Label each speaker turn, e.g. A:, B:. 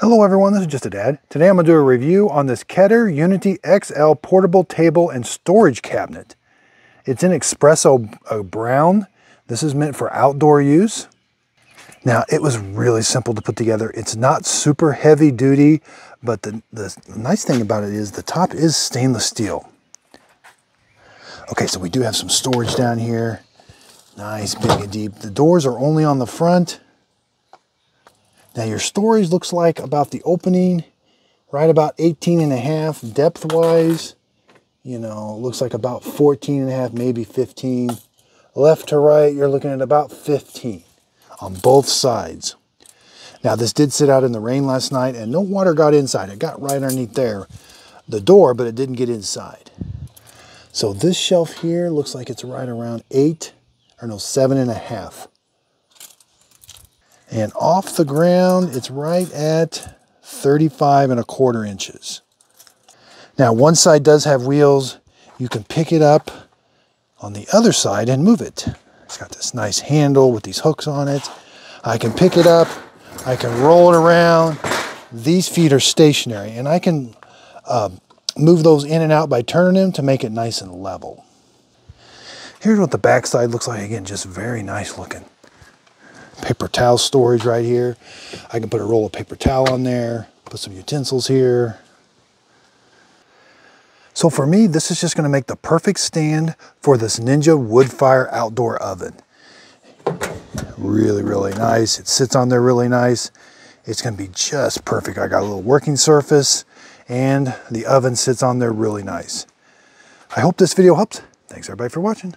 A: Hello everyone, this is Just a Dad. Today I'm going to do a review on this Keter Unity XL portable table and storage cabinet. It's in espresso brown. This is meant for outdoor use. Now it was really simple to put together. It's not super heavy duty, but the nice thing about it is the top is stainless steel. Okay, so we do have some storage down here. Nice, big and deep. The doors are only on the front. Now your storage looks like about the opening, right about 18.5 depth-wise. You know, looks like about 14.5, maybe 15. Left to right, you're looking at about 15 on both sides. Now this did sit out in the rain last night and no water got inside. It got right underneath there, the door, but it didn't get inside. So this shelf here looks like it's right around 7.5. And off the ground, it's right at 35.25 inches. Now, one side does have wheels. You can pick it up on the other side and move it. It's got this nice handle with these hooks on it. I can pick it up. I can roll it around. These feet are stationary, and I can move those in and out by turning them to make it nice and level. Here's what the back side looks like. Again, just very nice looking. Paper towel storage right here. I can put a roll of paper towel on there, put some utensils here. So for me, this is just going to make the perfect stand for this Ninja Woodfire outdoor oven. Really, really nice. It sits on there really nice. It's going to be just perfect. I got a little working surface and the oven sits on there really nice. I hope this video helps. Thanks everybody for watching.